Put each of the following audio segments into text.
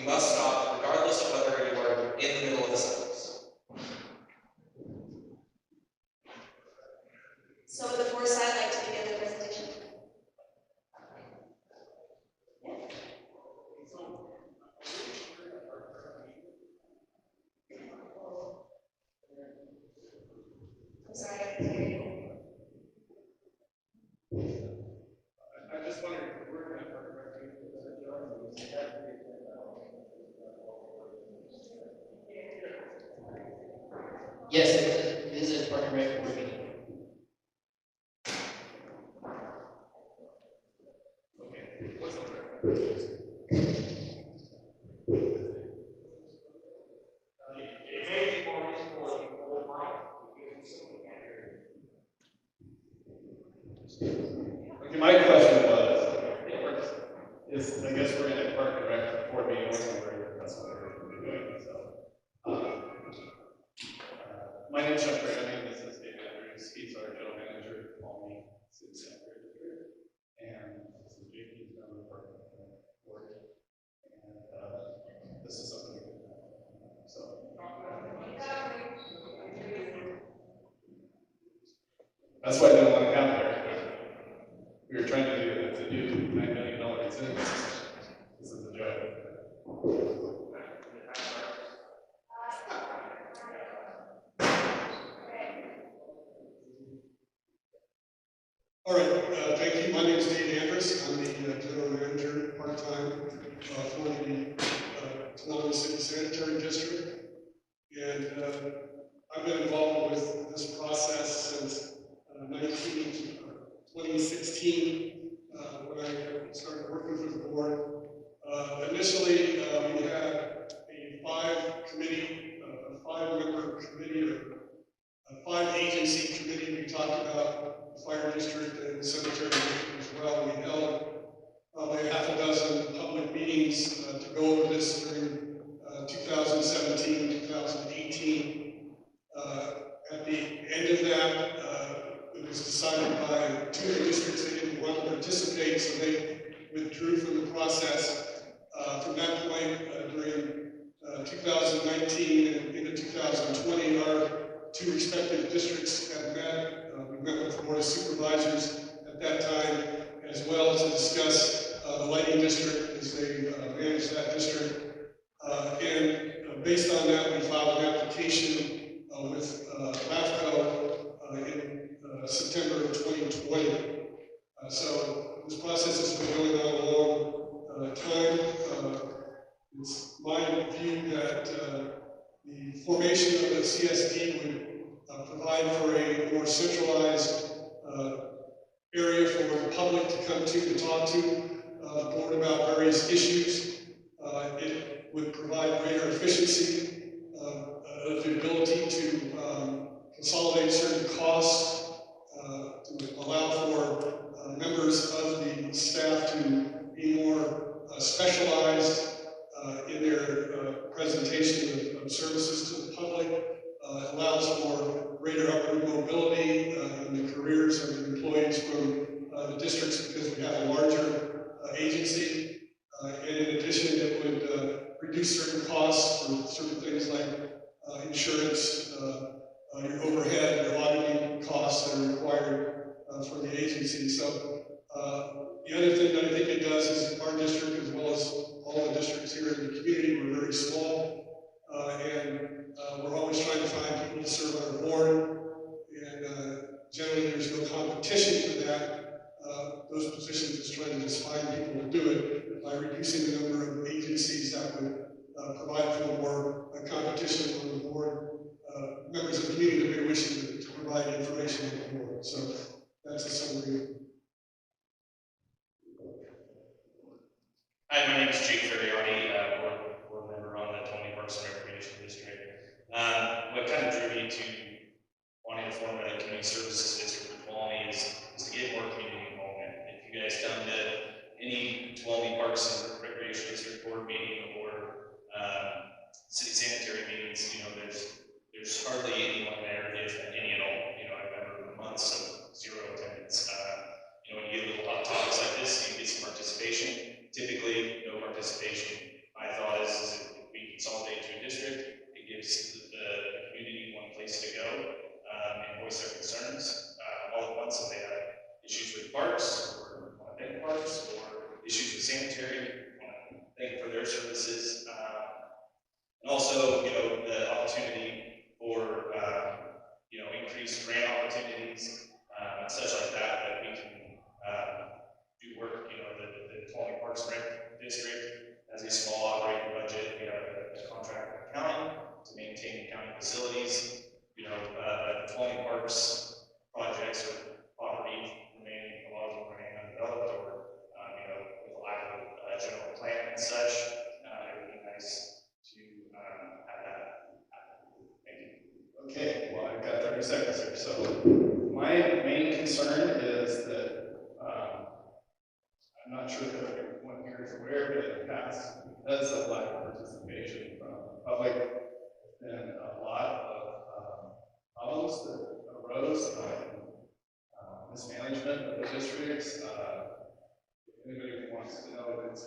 You must stop regardless of whether you are in the middle of the sentence. So would the fourth side like to begin the presentation? I'm sorry, I didn't hear you. I just wondered if we're going to talk about Yes, it is a partner rec board meeting. okay. What's the Okay, my question is, I guess we're in a park and rec board meeting somewhere, that's what we're doing, so. My name is Chuck Brandon, this is David Andrews, he's our general manager, Tuolumne City Center District, and this is Jake, he's on the park and rec board, and this is something we can so. That's why I didn't want to have there. We were trying to do $9 million in this is a joke. All right, thank you. My name is Dave Andrews. I'm the general manager part-time for the Tuolumne City Sanitary District. And I've been involved with this process since 2016 when I started working for the board. Initially, we had a five-member committee, or a five-agency committee. We talked about the fire district and the cemetery district as well. We held probably half a dozen public meetings to go over this during 2017, 2018. At the end of that, it was decided by two of the districts they didn't want to participate, so they withdrew from the process. From that point, during 2019 and into 2020, our two respective districts have met. We met with the Board of Supervisors at that time, as well to discuss the lighting district as they manage that district. And based on that, we filed an application with LAFCO in September of 2020. So this process has been going on a long time. It's my view that the formation of the CSD would provide for a more centralized area for the public to come to talk to the board about various issues. It would provide greater efficiency, the ability to consolidate certain costs, to allow for members of the staff to be more specialized in their presentation of services to the public. It allows for greater upward mobility in the careers of the employees from the districts because we have a larger agency. And in addition, it would reduce certain costs for certain things like insurance, your overhead, your auditing costs that are required for the agency. So the other thing that I think it does is our district, as well as all the districts here in the community, we're very small, and we're always trying to find people to serve on our board, and generally there's no competition for that. Those positions is trying to just find people to do it by reducing the number of agencies that would provide for more competition on the board. Members of the community that may wish to provide information on the board. So that's a summary. Hi, my name is Jake Ferriardi, board member on the Tuolumne Parks and Recreation District. What kind of drew me to wanting to form a community services district with Tuolumne is to get more community involvement. If you guys come to any Tuolumne Parks and Recreation District board meeting or city sanitary meetings, there's hardly anyone there, if any at all. I remember months of zero attendance. When you get little hot topics like this, you get some participation. Typically, no participation. I'm not sure that everyone here is aware, but in the past, because of lack of participation from the public, there's been a lot of problems that arose, mismanagement of the districts. If anybody wants to know, it's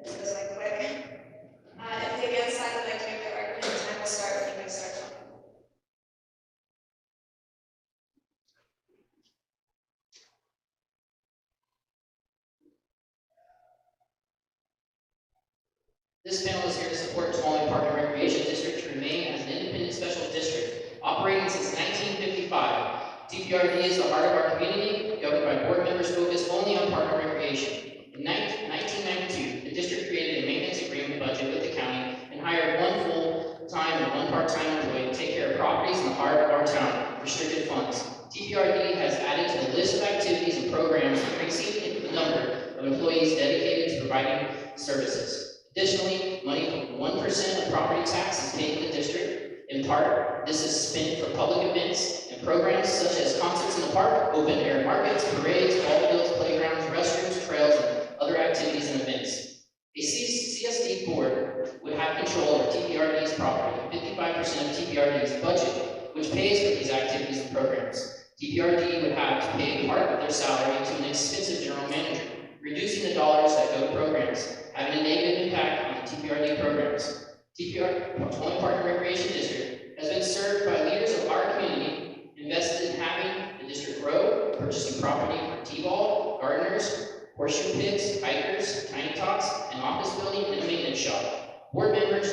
This was like quick. If the against side would like to make their argument, time will start when you guys start talking. This panel is here to support Tuolumne Park and Recreation District to remain as an independent special district, operating since 1955. TPRD is the heart of our community, governed by board members focused only on park and recreation. In 1992, the district created a maintenance agreement budget with the county and hired one full-time and one part-time employee to take care of properties in the heart of our town, restricted funds. TPRD has added to the list of activities and programs, increasing the number of employees dedicated to providing services. Additionally, money from 1% of property tax is paid to the district. In part, this is spent for public events and programs such as concerts in the park, open air markets, parades, ball fields, playgrounds, restrooms, trails, and other activities and events. A CSD board would have control over TPRD's property, 55% of TPRD's budget, which pays for these activities and programs. TPRD would have to pay part of their salary to an expensive general manager, reducing the dollars that go to programs, having a negative impact on the TPRD programs. Tuolumne Park and Recreation District has been served by leaders of our community, invested in having the district grow, purchasing property for T-ball, gardeners, horseshoe pits, hikers, tiny tots, an office building, and a maintenance shop. Board members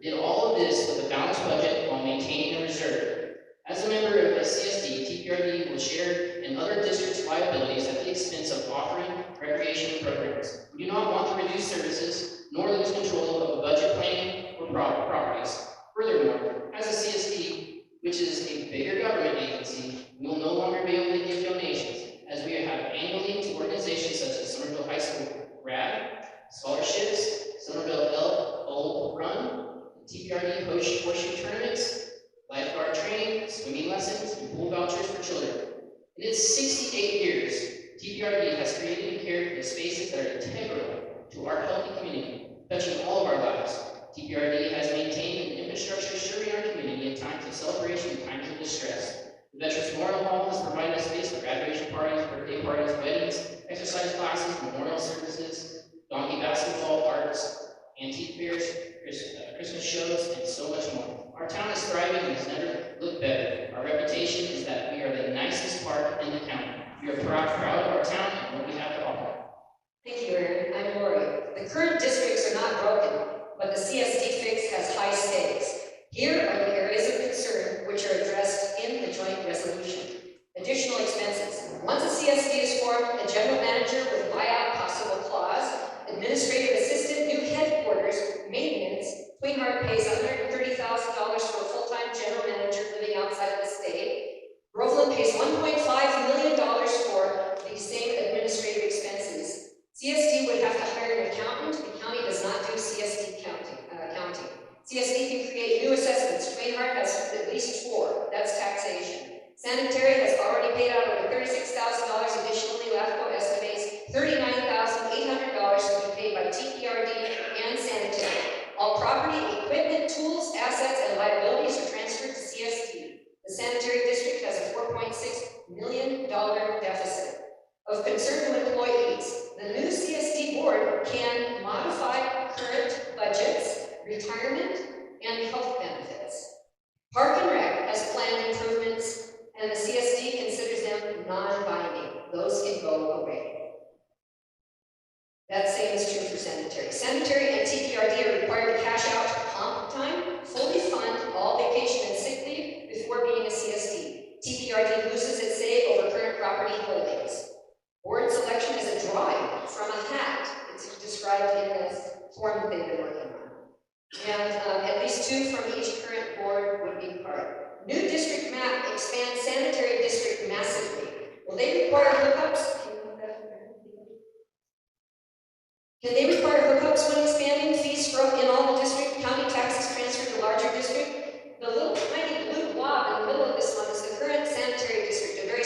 did all of this with a balanced budget while maintaining a reserve. As a member of the CSD, TPRD will share in other districts' liabilities at the expense of offering recreation programs. We do not want to reduce services, nor lose control of budget planning or properties. Furthermore, as a CSD, which is a bigger government agency, we will no longer be able to give donations, as we have annually to organizations such as Somerville High School RAD, scholarships, Somerville Elk Run, TPRD horseshoe tournaments, lifeguard training, swimming lessons, and pool vouchers for children. In its 68 years, TPRD has created and cared for the spaces that are integral to our healthy community, touching all of our lives. TPRD has maintained an infrastructure serving our community in times of celebration and times of distress. The Veterans Memorial Hall has provided a space for graduation parties, birthday parties, weddings, exercise classes, memorial services, donkey basketball, arts, antique fairs, Christmas shows, and so much more. Our town is thriving and has never looked better. Our reputation is that we are the nicest park in the county. We are proud of our town and what we have to offer. Thank you, Aaron. I'm Lori. The current districts are not broken, but the CSD fix has high stakes. Here are the areas of concern which are addressed in the joint resolution. Additional expenses. Once a CSD is formed, a general manager with buyout possible clause, administrative assistant, new headquarters, maintenance. Tweenheart pays $130,000 for a full-time general manager living outside of the state. Groveland pays $1.5 million for these same administrative expenses. CSD would have to hire an accountant. The county does not do CSD counting. CSD can create new assessments. Tweenheart has at least 4. That's taxation. Sanitary has already paid out over $36,000 additionally. LAFCO estimates $39,800 to be paid by TPRD and sanitary. All property, equipment, tools, assets, and liabilities are transferred to CSD. The sanitary district has a $4.6 million deficit. Of concern to employees, the new CSD board can modify current budgets, retirement, and health benefits. Park and Rec has planned improvements, and the CSD considers them non-binding. Those can go away. That same is true for sanitary. Sanitary and TPRD are required to cash out comp time, fully fund all vacation and sick leave before being a CSD. TPRD loses its say over current property holdings. Board selection is a drawing from a hat. It's described in the form that they've been working on. And at least 2 from each current board would be part. New district map expands sanitary district massively. Will they require hookups? Can they require hookups when expanding? Fees from in all the district, county taxes transferred to larger district? The little tiny blue blob in the middle of this one is the current sanitary district, a very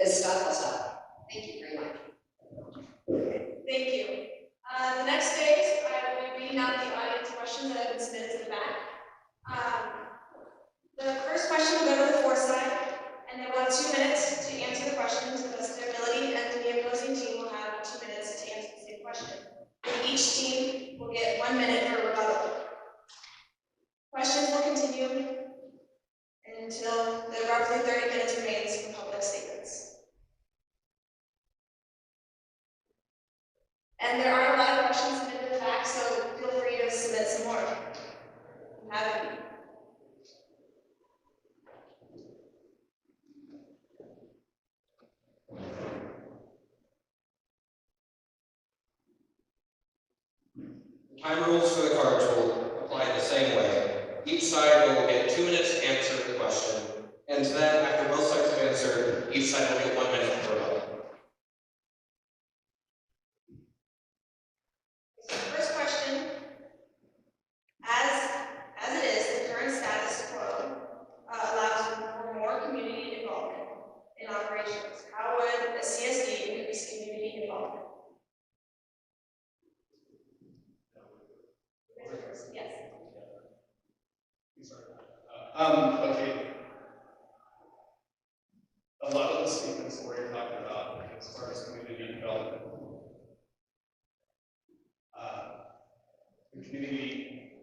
I'll stop. Thank you very much. Thank you. The next phase, I will be reading out the audience questions that have been submitted to the back. The first question will go to the foresight, and they will have 2 minutes to answer the question to the best of their ability, and the opposing team will have 2 minutes to answer the same question. And each team will get 1 minute for rebuttal. Questions will continue until the roughly 30 minutes remains for public statements. And there are a lot of questions submitted in the back, so feel free to submit some more. Have any. Time rules for the cards will apply the same way. Each side will get 2 minutes to answer the question, and then after both sides have answered, each side will get 1 minute for rebuttal. So the first question, as it is, the current status quo allows for more community involvement in operations. How would a CSD increase community involvement? Yes. Okay. A lot of the statements that we're talking about as far as community development, the community.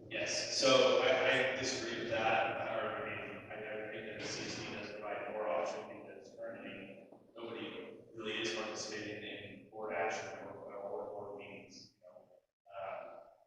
Yes, so I disagree with that. I think that the CSD does provide more options because currently nobody really is participating in board action or board meetings.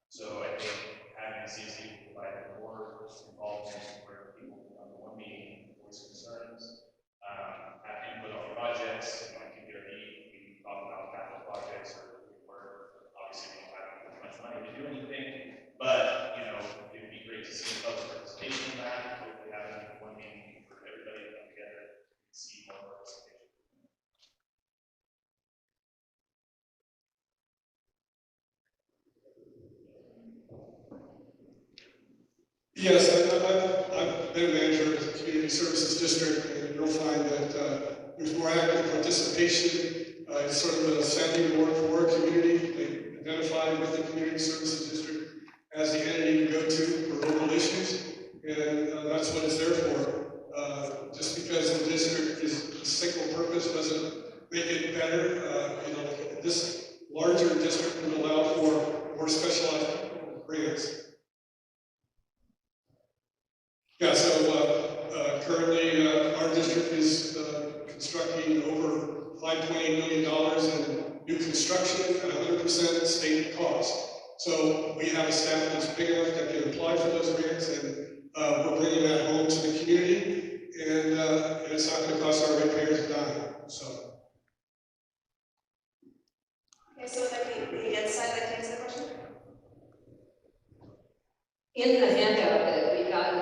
So I think having a CSD will provide more involvement where people can come to one meeting, voice concerns, have input on projects, keep their need. We talk about capital projects or obviously we don't have much money to do anything, but it would be great to see public participation in that. Hopefully having one meeting for everybody to come together and see more participation. Yes, I've been a manager of the community services district, and you'll find that there's more active participation. It's sort of a sounding board for our community. They identify with the community services district as the entity to go to for local issues, and that's what it's there for. Just because the district is a single purpose doesn't make it better. This larger district would allow for more specialized grants. Yeah, so currently our district is constructing over $5.8 million in new construction at 100% state cost. So we have a staff that's big enough that can apply for those grants, and we're bringing that home to the community, and it's not going to cost our ratepayers a dime. So. Okay, so like the against side that can answer the question? In the handout that we got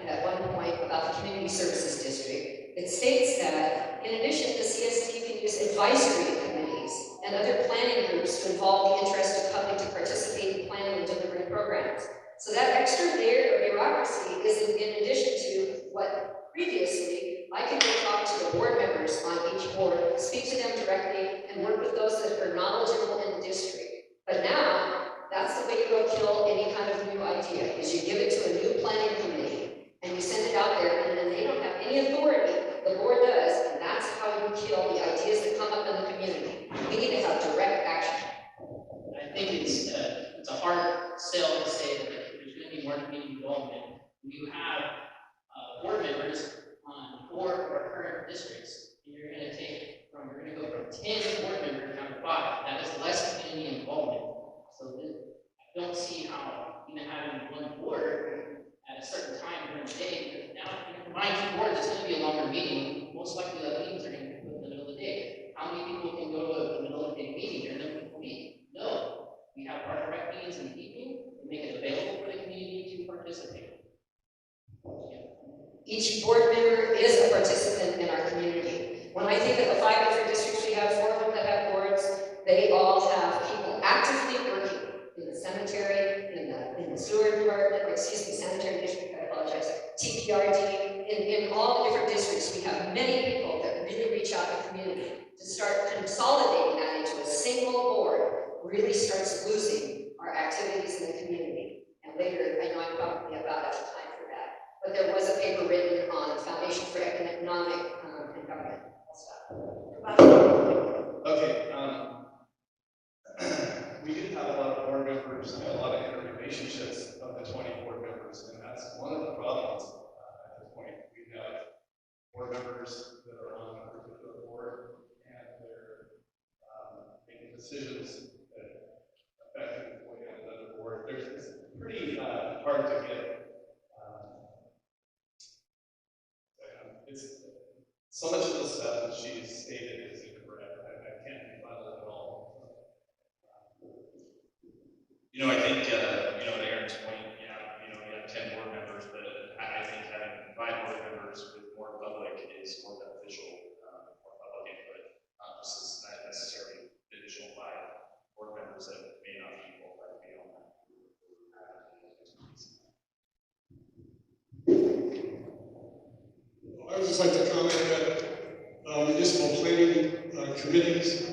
at one point about the Community Services District, it states that in addition, the CSD can use advisory committees and other planning groups to involve the interested public to participate in planning and delivering programs. So that extra layer of bureaucracy is in addition to what previously I could go talk to the board members on each board, speak to them directly, and work with those that are knowledgeable in the district. But now, that's the way you go kill any kind of new idea, is you give it to a new planning committee, and you send it out there, and then they don't have any authority. The board does, and that's how you kill the ideas that come up in the community. We need to have direct action. I think it's a hard sell to say that there's going to be more community involvement. You have board members on 4 of our current districts, and you're going to go from 10 board members down to 5. That is less community involvement. So I don't see how even having one board at a certain time during the day, because now if you combine 2 boards, it's going to be a longer meeting. Most likely the meetings are going to be put in the middle of the day. How many people can go to the middle of the day meeting and then people meet? No. We have part of rec meetings in the evening and make it available for the community to participate. Each board member is a participant in our community. When I think of the 5 different districts we have, 4 of them that have boards, they all have people actively working in the cemetery, in the sewer department, or excuse me, sanitary district, I apologize, TPRD, in all the different districts, we have many people that really reach out in the community. To start consolidating that into a single board really starts losing our activities in the community. And later, I know I'm probably about out of time for that, but there was a paper written on Foundation for Economic and Government. I'll stop. Okay, we did have a lot of board members and a lot of interrelationships of the 20 board members, and that's one of the problems at this point. We have board members that are on a particular board, and they're making decisions that affect the employee on another board. It's pretty hard to get. It's so much of the stuff that she stated is incorrect. I can't rebuttal it at all. You know, I think, you know, to Aaron's point, yeah, you know, we have 10 board members, but I think having 5 board members with more public is more beneficial, more public input, versus not necessarily the additional 5 board members that may not be qualified to be on that. I would just like to comment that municipal planning committees.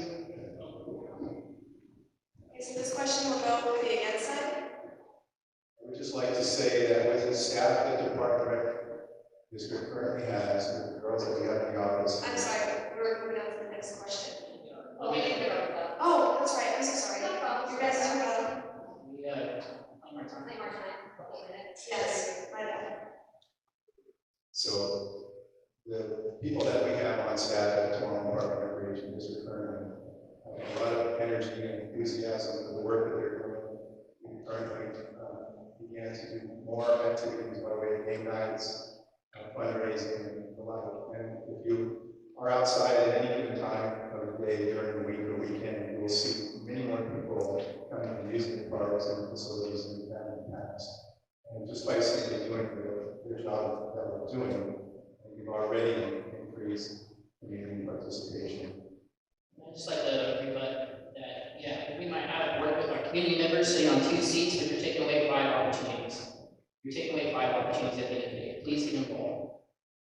Okay, so this question will go for the against side. I would just like to say that with the staff that the Department of District currently has, with the girls that we have in the office. I'm sorry, we're moving on to the next question. Well, we didn't hear about Oh, that's right, I'm so sorry. No problem. You guys are about, We, one more time. Play more time, a couple minutes. yes, my bad. So the people that we have on staff at the Tuolumne Park and Recreation District currently have a lot of energy and enthusiasm for the work that they're doing. We currently began to do more activities by way of game nights, fundraising, and the like. And if you are outside at any given time of the day, during the week or weekend, you will see many more people coming and using the parks and the facilities than we've had in the past. And just by simply doing their job that we're doing, we've already increased community participation. I'd just like to rebut that, yeah, we might have worked with our community members sitting on 2 seats, but you're taking away 5 opportunities. You're taking away 5 opportunities at the end of the day. Please get involved.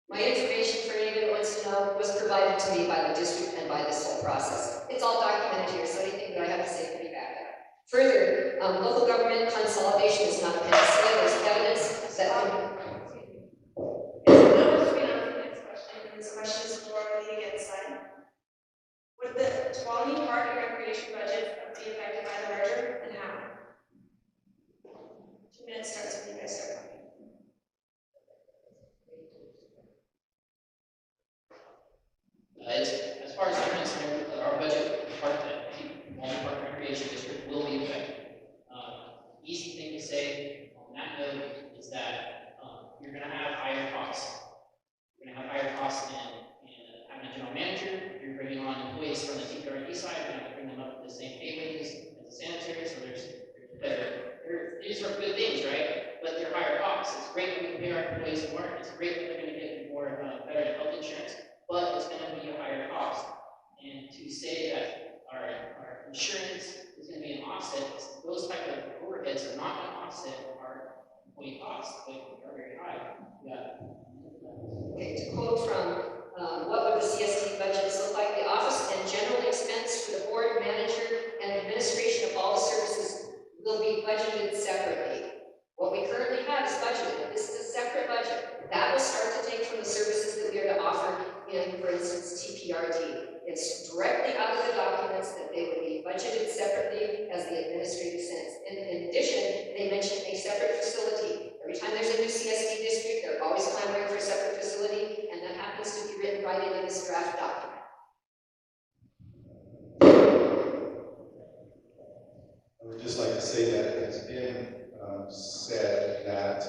My information for anybody that wants to know was provided to me by the district and by this whole process. It's all documented here, so anything that I have to say can be backed up. Further, local government consolidation is not a panacea. There's evidence that Now we're moving on to the next question, and this question is for the against side. Would the Tuolumne Park and Recreation budget be affected by the merger, and how? 2 minutes starts when you guys start talking. As far as I'm concerned, our budget part that Tuolumne Park Recreation District will be affected. Easy thing to say on that note is that you're going to have higher costs. You're going to have higher costs in having a general manager. If you're bringing on employees from the TPRD side, you're going to have to bring them up to the same pay wages as a sanitary. So these are good things, right? But they're higher costs. It's great that we can pay our employees more. It's great that they're going to get more better health insurance, but it's going to be a higher cost. And to say that our insurance is going to be an offset, those type of overheads are not going to offset our employee costs. They are very high. Yeah. Okay, to quote from what would the CSD budgets look like? The office and general expense for the board manager and administration of all the services will be budgeted separately. What we currently have is budgeted. This is a separate budget. That will start to take from the services that we are to offer in, for instance, TPRD. It's directly out of the documents that they would be budgeted separately as the administrative sense. In addition, they mentioned a separate facility. Every time there's a new CSD district, they're always clamoring for a separate facility, and that happens to be written right into this draft document. I would just like to say that it's been said that,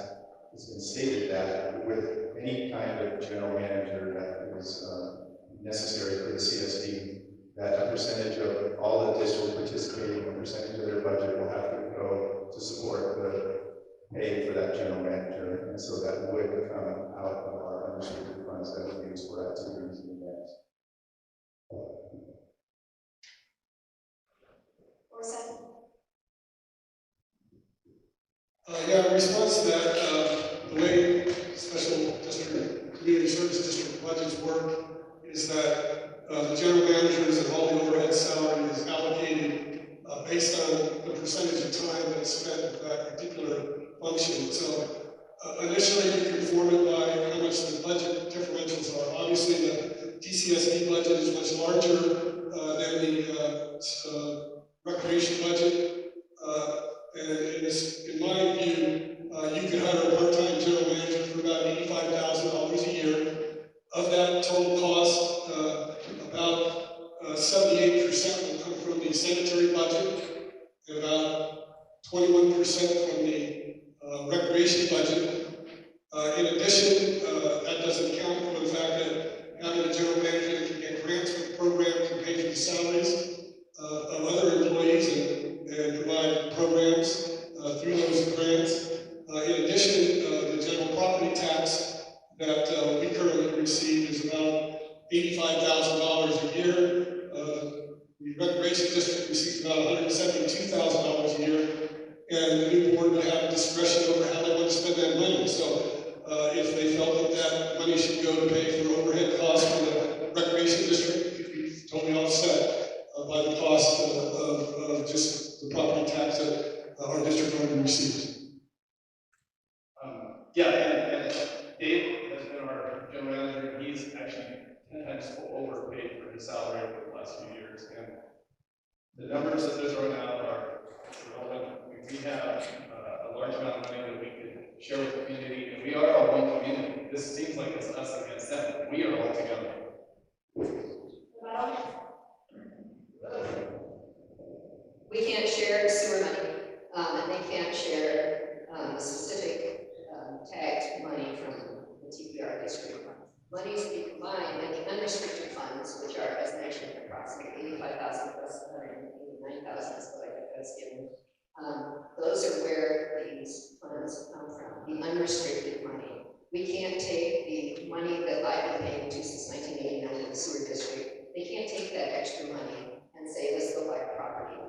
it's been stated that with any kind of general manager that is necessary for the CSD, that a percentage of all the districts participating, a percentage of their budget will have to go to support the pay for that general manager, and so that would come out of our unrestricted funds that we use for activities and events. Or seven? Yeah, in response to that, the way special district, community service district budgets work is that the general managers and all the overhead salary is allocated based on the percentage of time that's spent with that particular function. So initially, you can form it by how much the budget differentials are. Obviously, the DCSD budget is much larger than the recreation budget. In my view, you could hire a part-time general manager for about $85,000 a year. Of that total cost, about 78% will come from the sanitary budget, and about 21% from the recreation budget. In addition, that doesn't count for the fact that having a general manager can get grants for the program to pay for the salaries of other employees and provide programs through those grants. In addition, the general property tax that we currently receive is about $85,000 a year. The recreation district receives about $172,000 a year, and the new board would have discretion over how they want to spend that money. So if they felt that that money should go to pay for overhead costs for the recreation district, it could be totally offset by the cost of just the property tax that our district already receives. Yeah, and Dave has been our general manager. He's actually 10 times overpaid for his salary over the last few years. And the numbers that they're throwing out are relevant. We have a large amount of money that we could share with the community, and we are all one community. This seems like it's us against them. We are all together. We can't share sewer money, and they can't share specific tagged money from the TPR district. Monies be combined in the unrestricted funds, which are, as mentioned, approximately 85,000 plus 189,000 is what I was given. Those are where these funds come from, the unrestricted money. We can't take the money that I've been paying to since 1989 in the sewer district. They can't take that extra money and say, let's go buy property.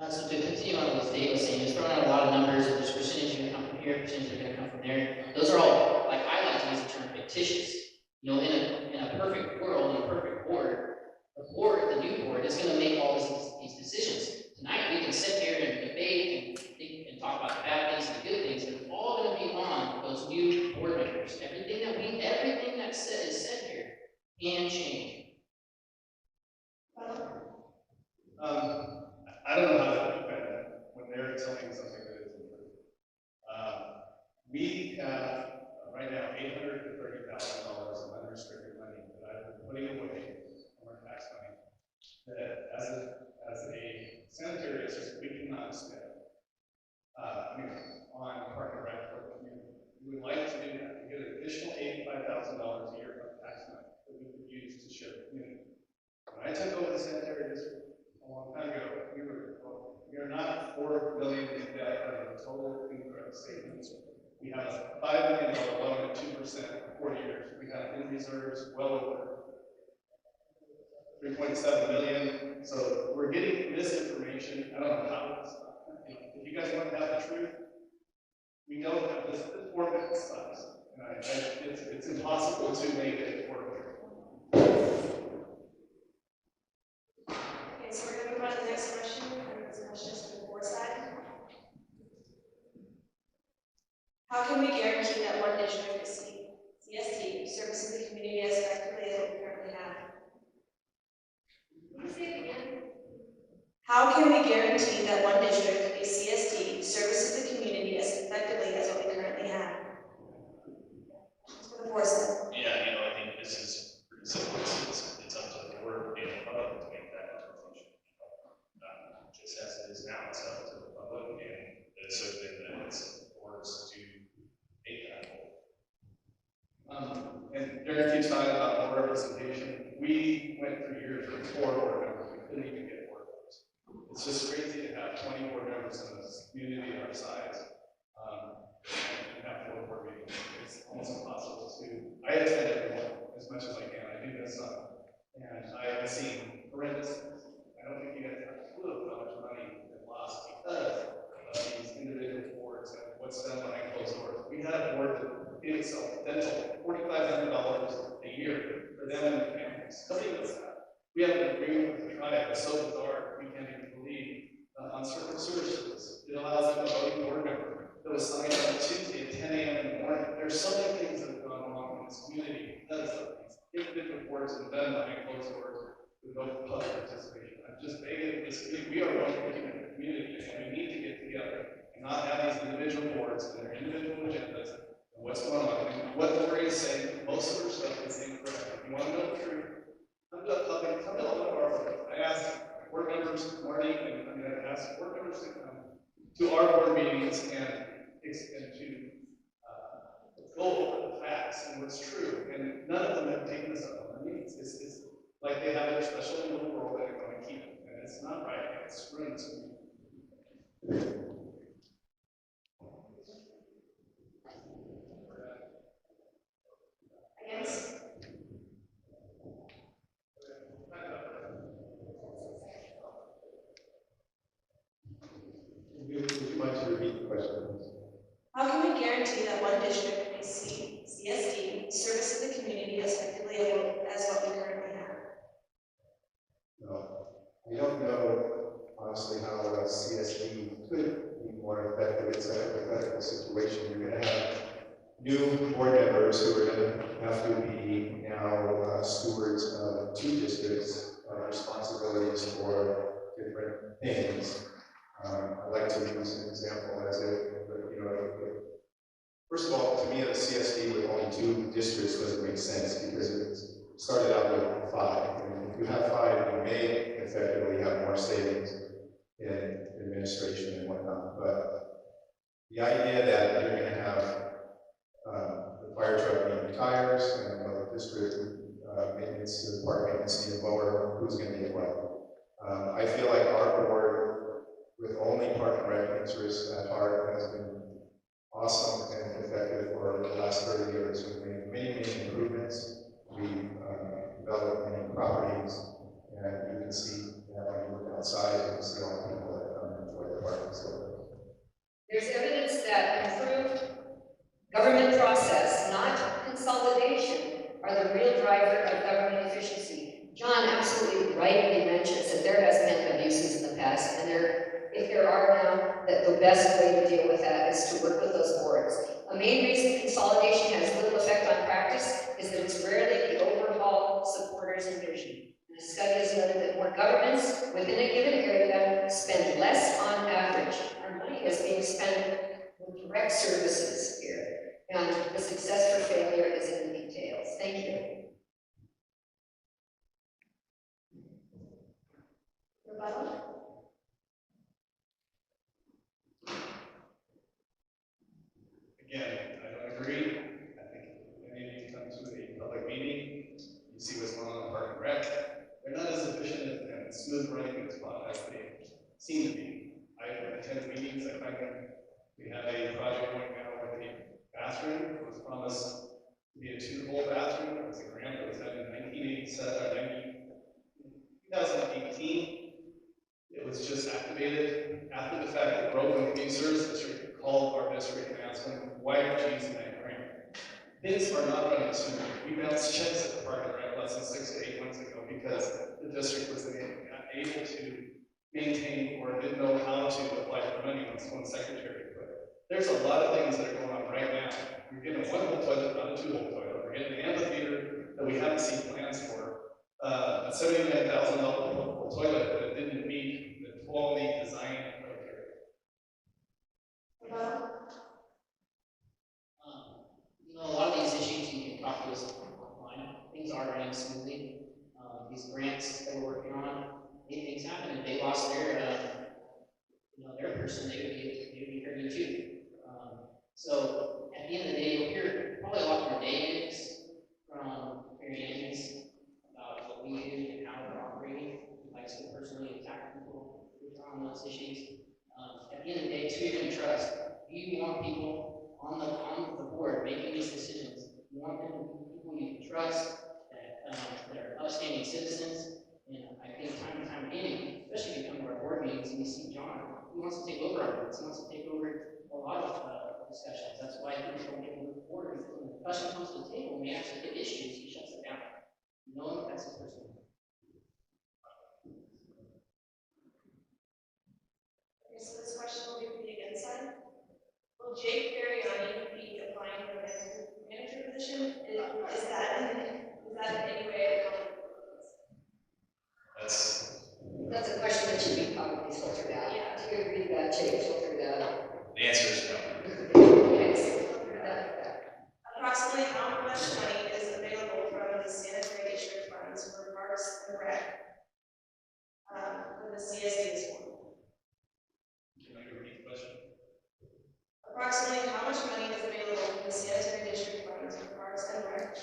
So to continue on what Dave was saying, just throwing out a lot of numbers, and there's percentage going to come from here, percentage are going to come from there. Those are all, like I like to use the term fictitious. You know, in a perfect world, in a perfect board, the new board, is going to make all these decisions. Tonight we can sit here and debate and think and talk about the bad things and the good things, but it's all going to be on those new board members. Everything that is said here can change. I don't know how to defend it when they're telling something that isn't true. We have right now $830,000 of unrestricted money that I've been putting away from our tax money that as a sanitary district we cannot spend. On Park and Rec for the community. We would like to do that to get an additional $85,000 a year of tax money that we could use to share the community. When I took over the sanitary district a long time ago, we are not $4 billion in debt out of the total income statement. We have a $5 million loan at 2% for 4 years. We have in reserves well over $3.7 million. So we're getting this information. I don't know how it's done. If you guys want to have the truth, we don't have this format sucks. And it's impossible to make it work. Okay, so we're going to move on to the next question. This question is from the board side. How can we guarantee that one district is CSD services the community as effectively as we currently have? Can you say it again? How can we guarantee that one district, a CSD, services the community as effectively as what we currently have? That's for the board side. Yeah, I think this is pretty simple. It's up to the board and the public to make that determination. Just as it is now, it's up to the public and it's open that it's boards to make that goal. And Derek keeps talking about more representation. We went for years with 4 board members. We couldn't even get board members. It's just crazy to have 20 board members in this community our size and have 4 board meetings. It's almost impossible to. I attend every one as much as I can. I do this and I've seen horrendous things. I don't think you guys have a clue how much money is lost because of these individual boards and what's done behind closed doors. We had a board that paid itself dental $4,500 a year for them and the families. Nobody does that. We have an agreement with the tribe that's so bizarre, we can't even believe, on certain services. It allows them a voting board member that was signed on Tuesday at 10 a.m. in the morning. There's so many things that have gone wrong in this community because of these individual boards and done behind closed doors with no public participation. I'm just begging this community, we are one community, and we need to get together and not have these individual boards and their individual agendas and what's going on. And what Lori is saying, most of her stuff is incorrect. If you want to know the truth, come to a public, come to one of our boards. I asked board members, Marty, and I'm going to ask board members to come to our board meetings and to go over the facts and what's true. And none of them have taken us up on their meetings. It's like they have their special little world that they're going to keep it. And it's not right. It's ruined to me. Against? Would you mind to repeat the question, please? How can we guarantee that one district, CSD, services the community as effectively as what we currently have? No, I don't know, honestly, how a CSD could be more effective. It's a hypothetical situation. You're going to have new board members who are going to have to be now stewards of two districts, responsibilities for different things. I'd like to use an example as first of all, to me, a CSD with only two districts doesn't make sense because it started out with 5. And if you have 5, you may effectively have more savings in administration and whatnot. But the idea that you're going to have the fire truck being tires and the district maintenance, the park maintenance being lower, who's going to get what? I feel like our board, with only park and rec interests at heart, has been awesome and effective for the last 30 years. We've made many improvements. We've developed many properties, and you can see that when you look outside, you can see all the people that come and enjoy the park. So There's evidence that improved government process, not consolidation, are the real driver of government efficiency. John absolutely rightly mentions that there has been abuses in the past, and if there are now, that the best way to deal with that is to work with those boards. A main reason consolidation has little effect on practice is that it's rarely the overhaul supporters and vision. And the study has noted that more governments within a given area spend less on average. Our money is being spent with direct services here, and the success or failure is in the details. Thank you. Rebuttal? Again, I don't agree. I think if any of you come to a public meeting, you see what's going on in the park and rec. They're not as efficient and smooth running as they seem to be. I attend meetings, I find that we have a project going now with a bathroom. It was promised to be a 2-hole bathroom. It was a grant that was done in 2018. It was just activated after the fact that Groveland Community Service District called our district and asked them, why are you using that grant? Things are not running smoothly. We bounced checks at the park and rec less than 6 to 8 months ago because the district was able to maintain or didn't know how to apply for money once one secretary quit. There's a lot of things that are going on right now. You're getting a 1-hole toilet, not a 2-hole toilet. We're getting an amphitheater that we haven't seen plans for. A $79,000 toilet that didn't meet the quality design criteria. A lot of these issues you can talk to us offline. Things are running smoothly. These grants that we're working on, things happen. If they lost their person, they would be hurting too. So at the end of the day, you'll hear probably a lot more negatives from Marianne's about what we do and how we're operating. He likes to personally attack people on those issues. At the end of the day, it's who you're going to trust. You want people on the board making these decisions. You want them to be people you can trust, that are upstanding citizens. And I think time and time again, especially if you come to our board meetings and you see John, he wants to take over our boards. He wants to take over a lot of discussions. That's why people don't get moved forward, because when the question comes to the table, and we actually get issues, he shuts it down. No one affects the person. Okay, so this question will be for the again side. Will Jake Ferriani be applying for the manager position? Is that in any way a conflict? That's a question that should be probably filtered out. Yeah. Do you agree to that, Jake? Filter that out. The answer is no. Yes, filter that out. Approximately how much money is available from the sanitary district funds for parks and rec when the CSD is formed? Can you repeat the question? Approximately how much money is available from the sanitary district funds for parks and rec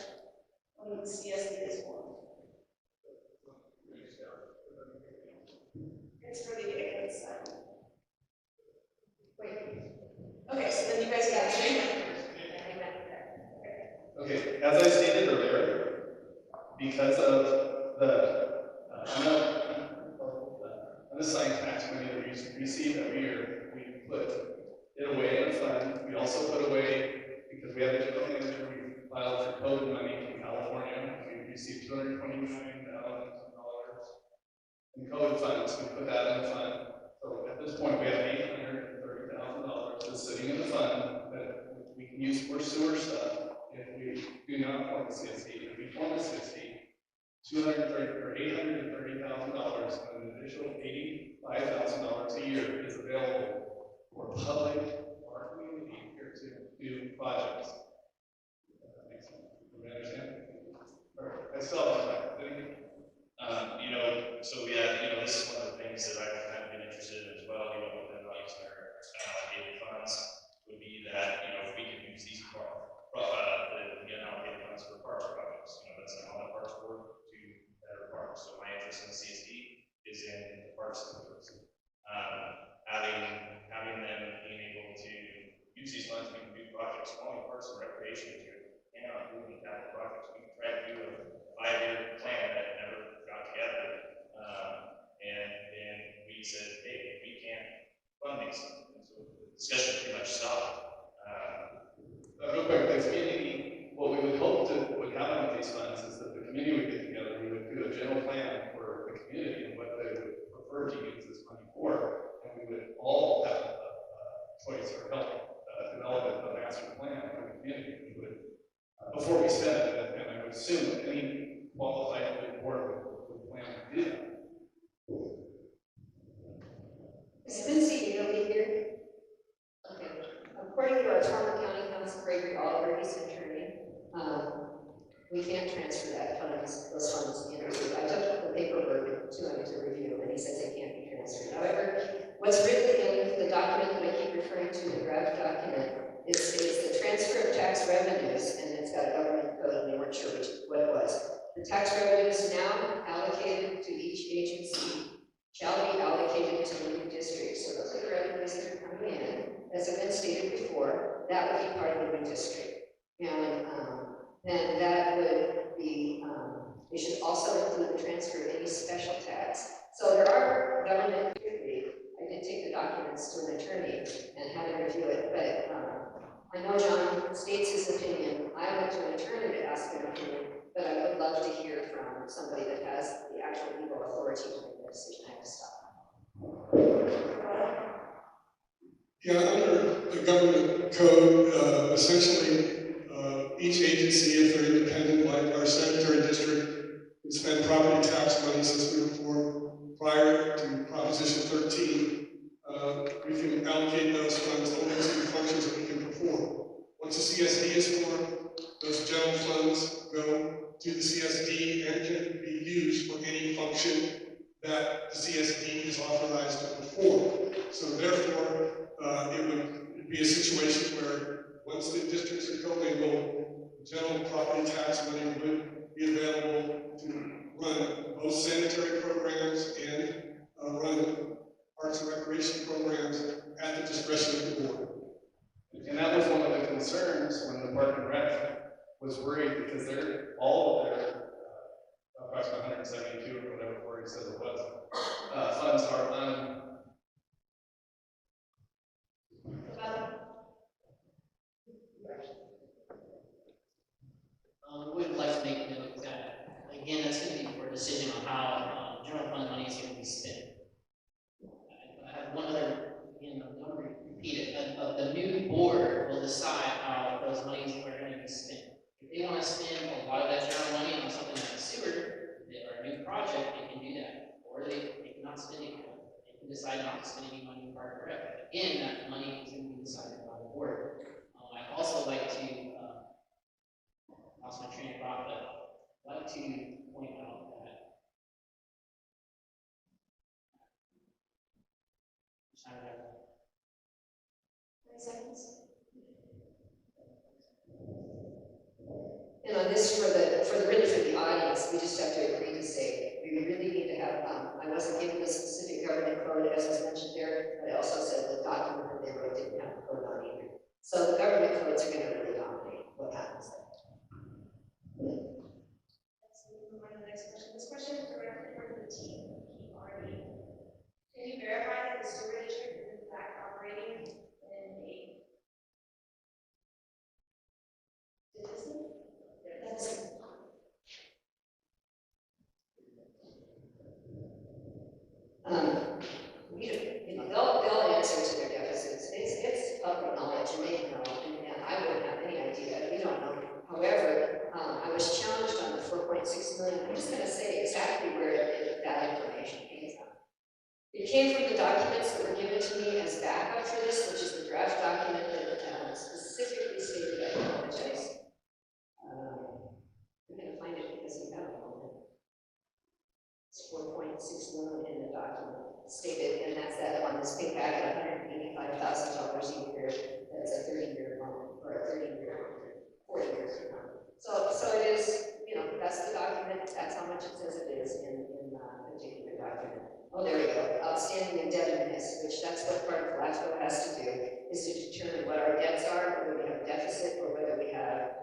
when the CSD is formed? It's for the against side. Wait. Okay, so then you guys got it. Okay, as I stated earlier, because of the unassigned tax money that we receive every year, we put it away in a fund. We also put away, because we have a general manager, we filed for COVID money from California. We received $229,000 in COVID funds. We put that in the fund. So at this point, we have $830,000 that's sitting in the fund that we can use for sewer stuff. If we do not form the CSD, if we form the CSD, $830,000 and an additional $85,000 a year is available for public or our community here to do projects. If that makes sense. Do you understand? I still have time. So yeah, this is one of the things that I've kind of been interested in as well, within not using our allocated funds, would be that, if we can use these the allocated funds for park projects, that's on the parks board to better parks. So my interest in the CSD is in the parks service. Having them being able to use these funds, we can do projects, only parks and recreation district cannot do any capital projects. We can try to do a 5-year plan that never got together. And we said, hey, we can't fund these. And so the discussion pretty much stopped. Real quick, the community, what we would hope would happen with these funds is that the community would get together, we would do a general plan for the community and what they would prefer to use this money for, and we would all have a choice or help develop a master plan for the community. We would, before we spend it, and I would assume that any qualified board would plan to do that. Is Lindsay Bailey here? Okay. According to our Tuolumne County Council, Gregory Oliver, he's an attorney, we can't transfer those funds into. I took the paperwork to him to review, and he says they can't be transferred. However, what's written in the document that I keep referring to, the draft document, it states the transfer of tax revenues, and it's got a government code, and they weren't sure what it was. The tax revenues now allocated to each agency shall be allocated to living districts. So those are the revenues that are coming in. As I've been stated before, that would be part of the living district. And then that would be, we should also include the transfer of any special tax. So there are government activities. I did take the documents to an attorney and had him review it, but I know John states his opinion. I went to an attorney to ask an opinion, but I would love to hear from somebody that has the actual legal authority to make that decision. I have to stop. Yeah, under the government code, essentially, each agency, if they're independent, like our sanitary district, can spend property tax money since we were formed prior to Proposition 13. We can allocate those funds only to the functions that we can perform. Once the CSD is formed, those general funds go to the CSD and can be used for any function that the CSD is authorized to perform. So therefore, it would be a situation where once the districts are commingled, general property tax money would be available to run both sanitary programs and run parks and recreation programs at the discretion of the board. And that was one of the concerns when the Park and Rec was worried, because all of their approximately 172 or whatever word it says it was, funds are to make note that, again, that's going to be for a decision on how general fund money is going to be spent. I have one other, again, I'm going to repeat it, the new board will decide how those monies are going to be spent. If they want to spend a lot of that general money on something like sewer, or a new project, they can do that. Or they cannot spend it. They can decide not to spend any money in Park and Rec. Again, that money is going to be decided by the board. I'd also like to, lost my train of thought, but I'd like to point out that And on this, for the audience, we just have to agree to say, we really need to have, I wasn't given the specific government code as was mentioned there, but I also said the document that they wrote didn't have the code on either. So the government codes are going to really dominate what happens there. Let's move on to the next question. This question is directly for the team. Can you verify that the sewer district is in fact operating in a deficit? They'll answer to their deficits. It's public knowledge, and they know, and I wouldn't have any idea. We don't know. However, I was challenged on the 4.6 million. I'm just going to say exactly where that information came from. It came from the documents that were given to me as backup for this, which is the draft document that specifically stated, I apologize. I'm going to find it because we have a moment. It's 4.6 million in the document stated, and that's that on this big packet, $185,000 a year. That's a 30-year loan, or a 30-year, 40-year loan. So it is, that's the document. That's how much it says it is in the particular document. Oh, there we go. Outstanding indebtedness, which that's what part of LAFCO has to do, is to determine what our debts are, whether we have a deficit or whether we have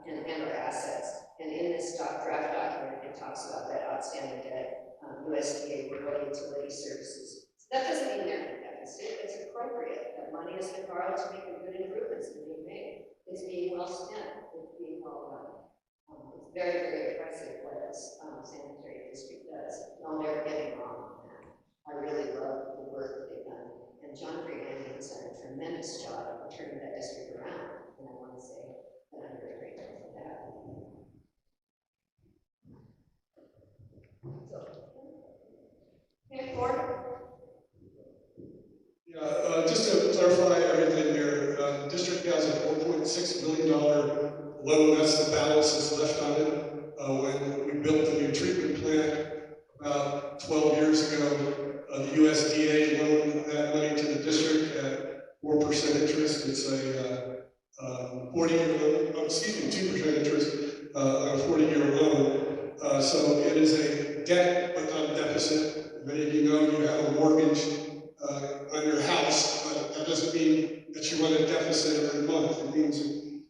and our assets. And in this draft document, it talks about that outstanding debt, USDA Rural Utility Services. So that doesn't mean they're in deficit. It's appropriate. That money has been borrowed to make good improvements that being made. It's being well spent. It's being well done. It's very, very impressive what this sanitary district does. No, they're getting wrong on that. I really love the work that they've done. And John Freeman has done a tremendous job of turning that district around. And I want to say that I'm very grateful for that. Okay, Ford? Yeah, just to clarify everything there, the district has a $4.6 million loan. That's the balance that's left on it. When we built the new treatment plant about 12 years ago, the USDA loaned that money to the district at 4% interest. It's a 40-year loan, 2% interest on a 40-year loan. So it is a debt but not a deficit. Many of you know you have a mortgage on your house, but that doesn't mean that you run a deficit every month. It means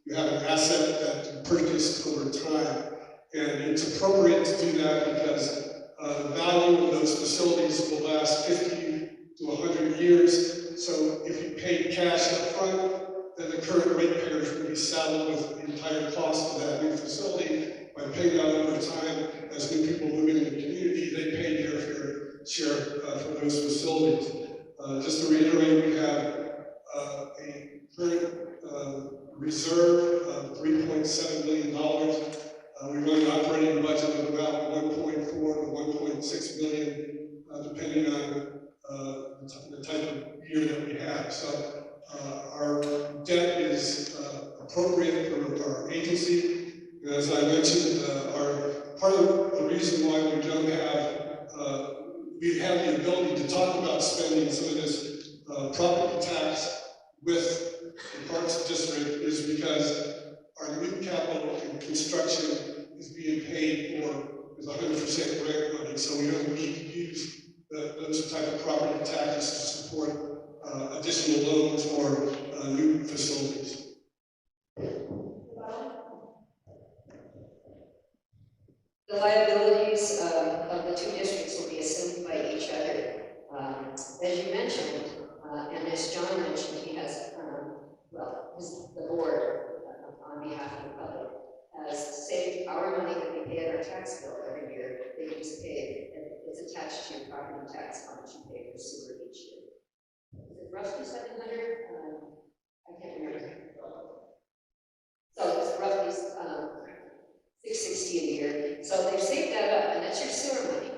you have an asset that you purchased over time. And it's appropriate to do that because the value of those facilities will last 50 to 100 years. So if you pay cash up front, then the current ratepayers will be saddled with the entire cost of that new facility. By paying out over time, as new people move into the community, they pay their fair share for those facilities. Just to reiterate, we have a current reserve of $3.7 million. We run an operating budget of about 1.4 to 1.6 million, depending on the type of year that we have. So our debt is appropriate for our agency. And as I mentioned, part of the reason why we don't we have the ability to talk about spending some of this property tax with the Parks District is because our new capital and construction is being paid for with 100% grant money, so we don't need to use those type of property taxes to support additional loans for new facilities. The liabilities of the two districts will be assumed by each other. As you mentioned, and as John mentioned, he has, the board on behalf of the public has saved our money that we pay on our tax bill every year, that you just pay, and it's attached to your property tax, how much you pay for sewer each year. Is it roughly 700? I can't remember. So it's roughly 660 a year. So they've saved that up, and that's your sewer money.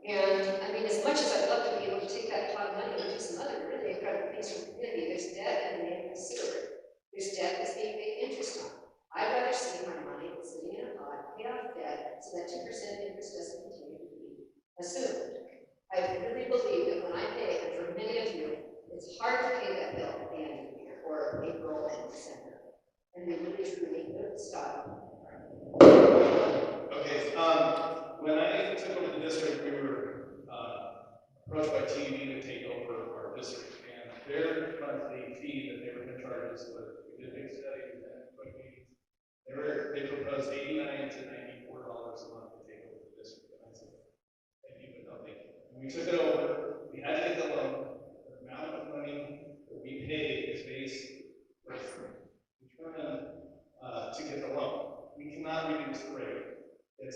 And I mean, as much as I'd love to be able to take that pot of money and do some other really incredible things for the community, there's debt in the name of sewer. There's debt that's being paid interest on. I'd rather see my money sitting in a pot, pay off debt, so that 2% interest doesn't continue to be assumed. I really believe that when I pay, and for many of you, it's hard to pay that bill at the end of the year, or April and December. And we really truly could stop. Okay, when I took over the district, we were approached by TV to take over our district, and their monthly fee that they were going to charge us was, we did a big study and quick meetings. They proposed $89 to $94 a month to take over the district, and I said, thank you, but no thank you. When we took it over, we had to get the loan. The amount of money that we pay is based determined to get the loan. We cannot reduce the rate. We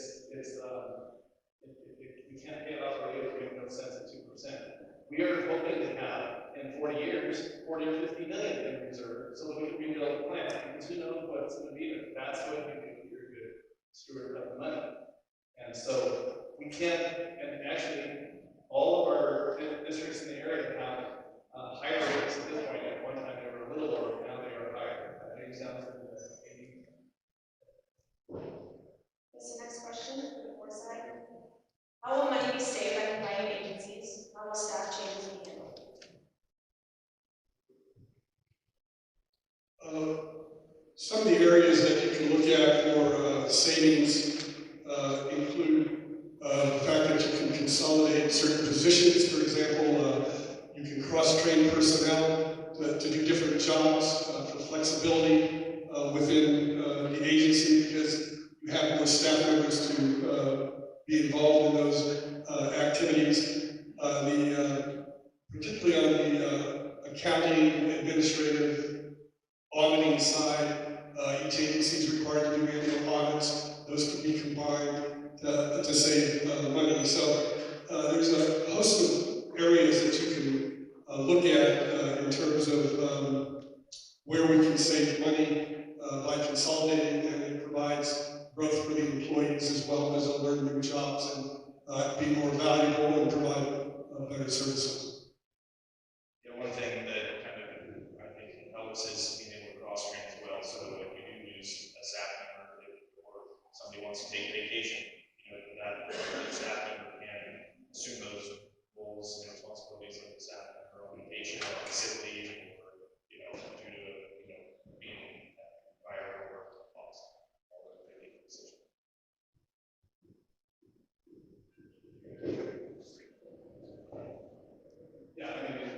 can't pay it off the rate. We have no sense at 2%. We are hoping to have in 40 years, 40 or 50 million in reserve, so that we can rebuild the plant. Because who knows what's going to be there? That's what you do if you're a good steward of the money. And so we can't. And actually, all of our districts in the area have higher rates at this point. At one time, they were a little lower. Now they are higher. I think sounds like So next question for the board side. How will money be saved by combining agencies? How will staff changes be handled? Some of the areas that you can look at for savings include the fact that you can consolidate certain positions. For example, you can cross-train personnel to do different jobs for flexibility within the agency, because you have more staff members to be involved in those activities. Particularly on the accounting, administrative, auditing side, each agency is required to do annual audits. Those can be combined to save money. So there's a host of areas that you can look at in terms of where we can save money by consolidating, and it provides growth for the employees as well, as they'll learn new jobs and be more valuable and provide better services. Yeah, one thing that kind of I think helps is being able to cross train as well. So if you do lose a staff member or somebody wants to take vacation, that staff member can assume those roles and responsibilities of the staff member on vacation or sick leave, or due to being fired or lost. Yeah, I mean,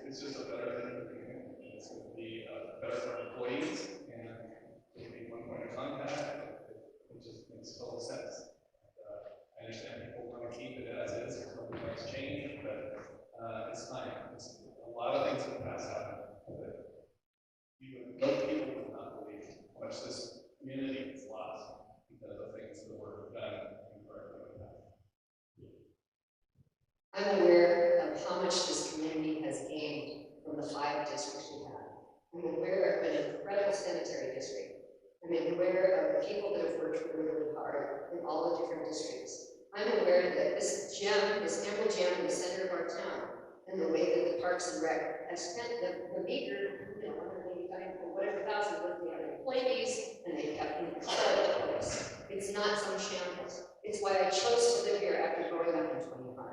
it's just a better thing. It's going to be better for employees, and it'll be one point of contact. It just makes total sense. I understand people want to keep it as is, because nobody likes change, but it's fine. It's a lot of things in the past happened that most people would not believe how much this community has lost because of things that were done incorrectly in the past. I'm aware of how much this community has gained from the 5 districts we have. I'm aware of an incredible sanitary district. I'm aware of the people that have worked really, really hard in all the different districts. I'm aware that this gem, this emerald gem in the center of our town, and the way that the Parks and Rec have spent the meager, $185,000 or whatever thousand worth they have employees, and they have an incredible place. It's not some shambles. It's why I chose to live here after growing up in 25.